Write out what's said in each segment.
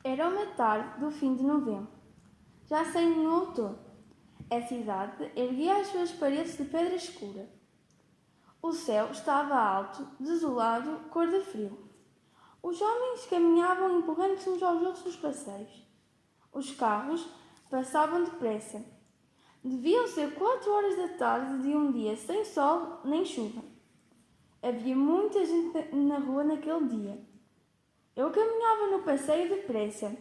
Era uma tarde do fim de novembro, já saindo no outono. A cidade erguia as suas paredes de pedra escura. O céu estava alto, desolado, cor de frio. Os homens caminhavam empurrando-se uns aos outros nos passeios. Os carros passavam depressa. Deviam ser 4 horas da tarde de um dia sem sol nem chuva. Havia muita gente na rua naquele dia. Eu caminhava no passeio depressa.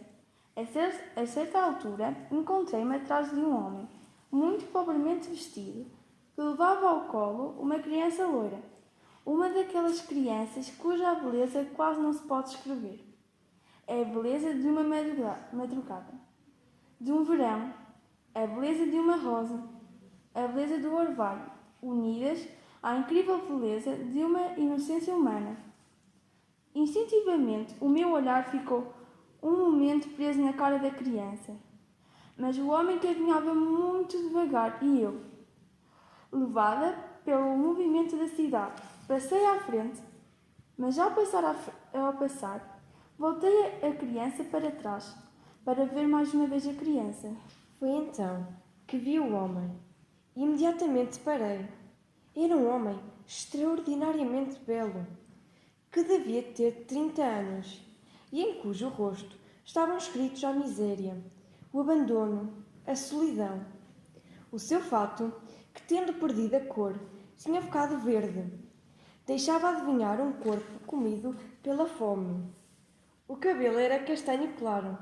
A certa altura, encontrei-me atrás de um homem, muito pobremente vestido, que levava ao colo uma criança loira, uma daquelas crianças cuja beleza quase não se pode descrever. É a beleza de uma madrugada, de um verão, a beleza de uma rosa, a beleza do orvalho, unidas à incrível beleza de uma inocência humana. Instintivamente, o meu olhar ficou um momento preso na cara da criança. Mas o homem caminhava muito devagar e eu, levada pelo movimento da cidade, passei à frente, mas ao passar, voltei a criança para trás, para ver mais uma vez a criança. Foi então que vi o homem e imediatamente parei. Era um homem extraordinariamente belo, que devia ter 30 anos e em cujo rosto estavam escritos a miséria, o abandono, a solidão. O seu fato, que tendo perdido a cor, tinha ficado verde, deixava adivinhar um corpo comido pela fome. O cabelo era castanho claro,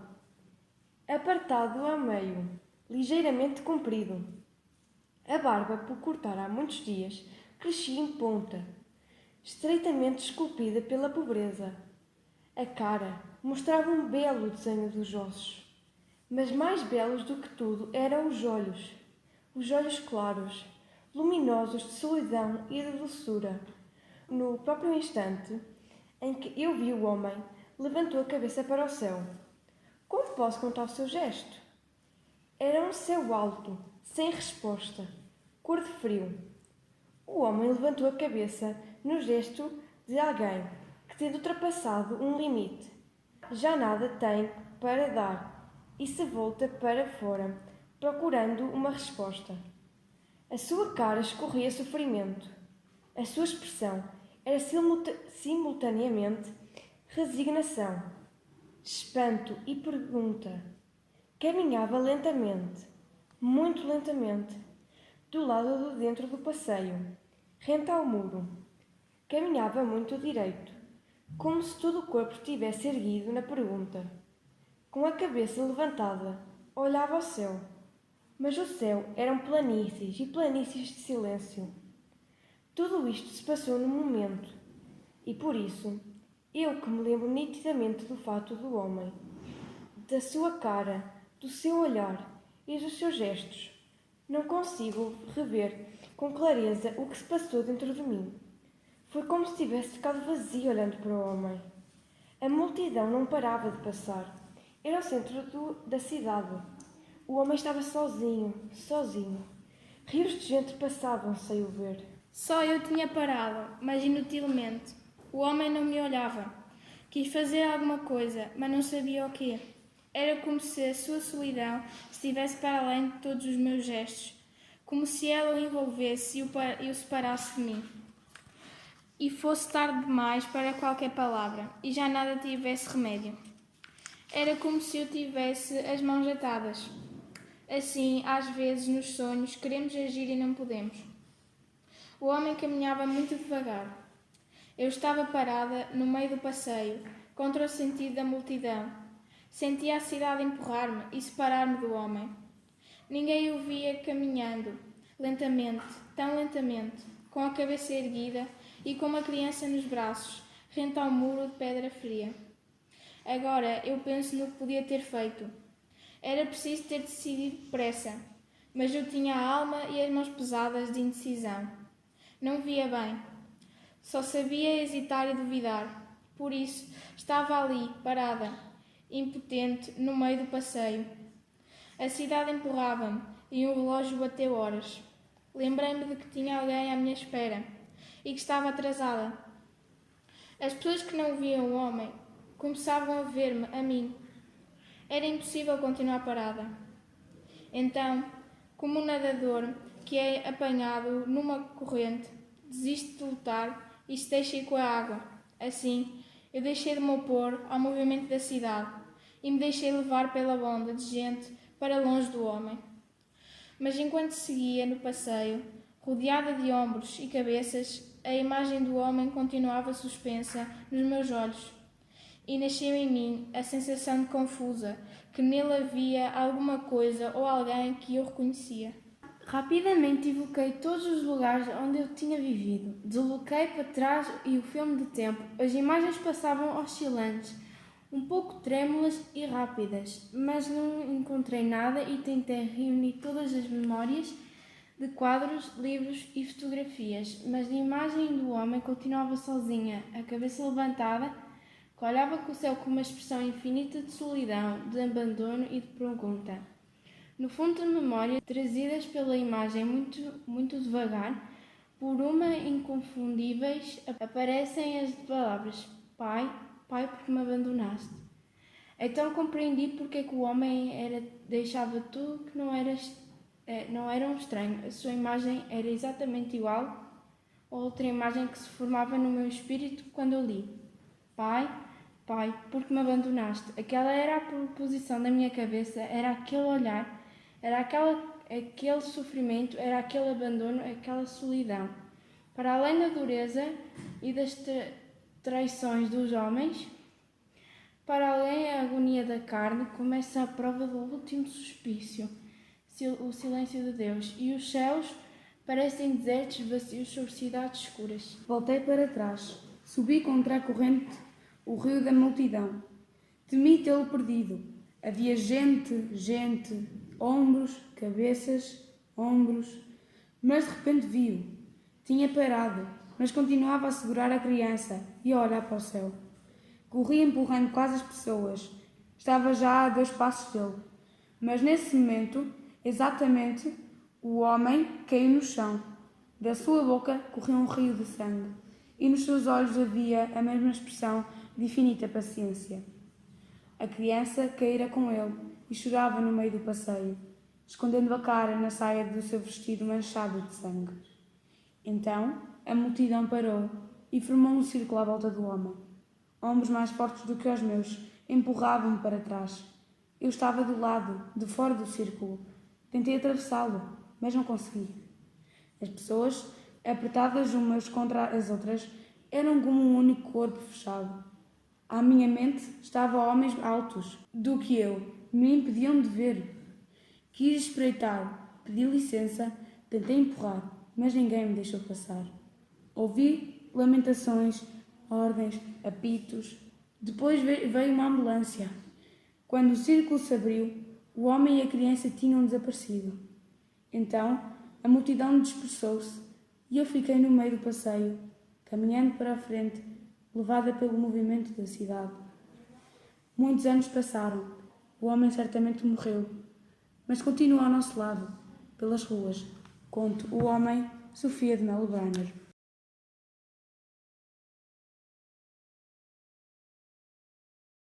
apartado a meio, ligeiramente comprido. A barba, por cortar há muitos dias, crescia em ponta, estreitamente esculpida pela pobreza. A cara mostrava um belo desenho dos ossos, mas mais belos do que tudo eram os olhos claros, luminosos de solidão e de doçura. No próprio instante em que eu vi o homem, levantou a cabeça para o céu. Como posso contar o seu gesto? Era um céu alto, sem resposta, cor de frio. O homem levantou a cabeça no gesto de alguém que, tendo ultrapassado um limite, já nada tem para dar e se volta para fora, procurando uma resposta. A sua cara escorria sofrimento. A sua expressão era simultaneamente resignação, espanto e pergunta. Caminhava lentamente, muito lentamente, do lado de dentro do passeio, rente ao muro. Caminhava muito direito, como se todo o corpo estivesse erguido na pergunta. Com a cabeça levantada, olhava ao céu. Mas o céu eram planícies e planícies de silêncio. Tudo isto se passou num momento, e por isso, eu que me lembro nitidamente do fato do homem, da sua cara, do seu olhar e dos seus gestos, não consigo rever com clareza o que se passou dentro de mim. Foi como se tivesse ficado vazio olhando para o homem. A multidão não parava de passar. Era o centro da cidade. O homem estava sozinho. Rios de gente passavam sem o ver. Só eu tinha parado, mas inutilmente. O homem não me olhava. Quis fazer alguma coisa, mas não sabia o quê. Era como se a sua solidão estivesse para além de todos os meus gestos, como se ela o envolvesse e o separasse de mim. E fosse tarde demais para qualquer palavra, e já nada tivesse remédio. Era como se eu tivesse as mãos atadas. Assim, às vezes, nos sonhos, queremos agir e não podemos. O homem caminhava muito devagar. Eu estava parada no meio do passeio, contra o sentido da multidão. Sentia a cidade empurrar-me e separar-me do homem. Ninguém o via caminhando, lentamente, tão lentamente, com a cabeça erguida e com uma criança nos braços, rente ao muro de pedra fria. Agora eu penso no que podia ter feito. Era preciso ter decidido depressa, mas eu tinha a alma e as mãos pesadas de indecisão. Não via bem. Só sabia hesitar e duvidar. Por isso, estava ali, parada, impotente, no meio do passeio. A cidade empurrava-me e um relógio bateu horas. Lembrei-me de que tinha alguém à minha espera e que estava atrasada. As pessoas que não viam o homem começavam a ver-me, a mim. Era impossível continuar parada. Então, como um nadador que é apanhado numa corrente, desiste de lutar e se deixa ir com a água. Assim, eu deixei de me opor ao movimento da cidade e me deixei levar pela onda de gente para longe do homem. Mas enquanto seguia no passeio, rodeada de ombros e cabeças, a imagem do homem continuava suspensa nos meus olhos. E nasceu em mim a sensação de confusa, que nele havia alguma coisa ou alguém que eu reconhecia. Rapidamente evoquei todos os lugares onde eu tinha vivido. Desloquei para trás e o filme de tempo. As imagens passavam oscilantes, um pouco trêmulas e rápidas, mas não encontrei nada e tentei reunir todas as memórias de quadros, livros e fotografias, mas a imagem do homem continuava sozinha, a cabeça levantada, que olhava com o céu com uma expressão infinita de solidão, de abandono e de pergunta. No fundo da memória, trazidas pela imagem muito devagar, por uma inconfundíveis, aparecem as palavras Pai, Pai, porque me abandonaste. Então compreendi porque é que o homem deixava tudo que não era um estranho. A sua imagem era exatamente igual a outra imagem que se formava no meu espírito quando eu li. Pai, Pai, porque me abandonaste. Aquela era a proposição da minha cabeça, era aquele olhar, era aquele sofrimento, era aquele abandono, aquela solidão. Para além da dureza e das traições dos homens, para além da agonia da carne, começa a prova do último suspício, o silêncio de Deus, e os céus parecem desertos vazios sobre cidades escuras. Voltei para trás, subi contra a corrente o rio da multidão. Temi tê-lo perdido. Havia gente, ombros, cabeças, ombros, mas de repente vi-o. Tinha parado, mas continuava a segurar a criança e a olhar para o céu. Corria empurrando quase as pessoas. Estava já a 2 passos dele. Mas nesse momento, exatamente, o homem caiu no chão. Da sua boca corria um rio de sangue, e nos seus olhos havia a mesma expressão de infinita paciência. A criança caíra com ele e chorava no meio do passeio, escondendo a cara na saia do seu vestido manchado de sangue. Então a multidão parou e formou um círculo à volta do homem. Ombros mais fortes do que os meus empurravam-me para trás. Eu estava do lado, de fora do círculo. Tentei atravessá-lo, mas não consegui. As pessoas, apertadas umas contra as outras, eram como um único corpo fechado. À minha mente estavam homens altos do que eu, me impediam de ver. Quis espreitar, pedi licença, tentei empurrar, mas ninguém me deixou passar. Ouvi lamentações, ordens, apitos. Depois veio uma ambulância. Quando o círculo se abriu, o homem e a criança tinham desaparecido. Então a multidão dispersou-se e eu fiquei no meio do passeio, caminhando para a frente, levada pelo movimento da cidade. Muitos anos passaram. O homem certamente morreu, mas continua ao nosso lado, pelas ruas. Conto O Homem, Sofia de Mello Brunner.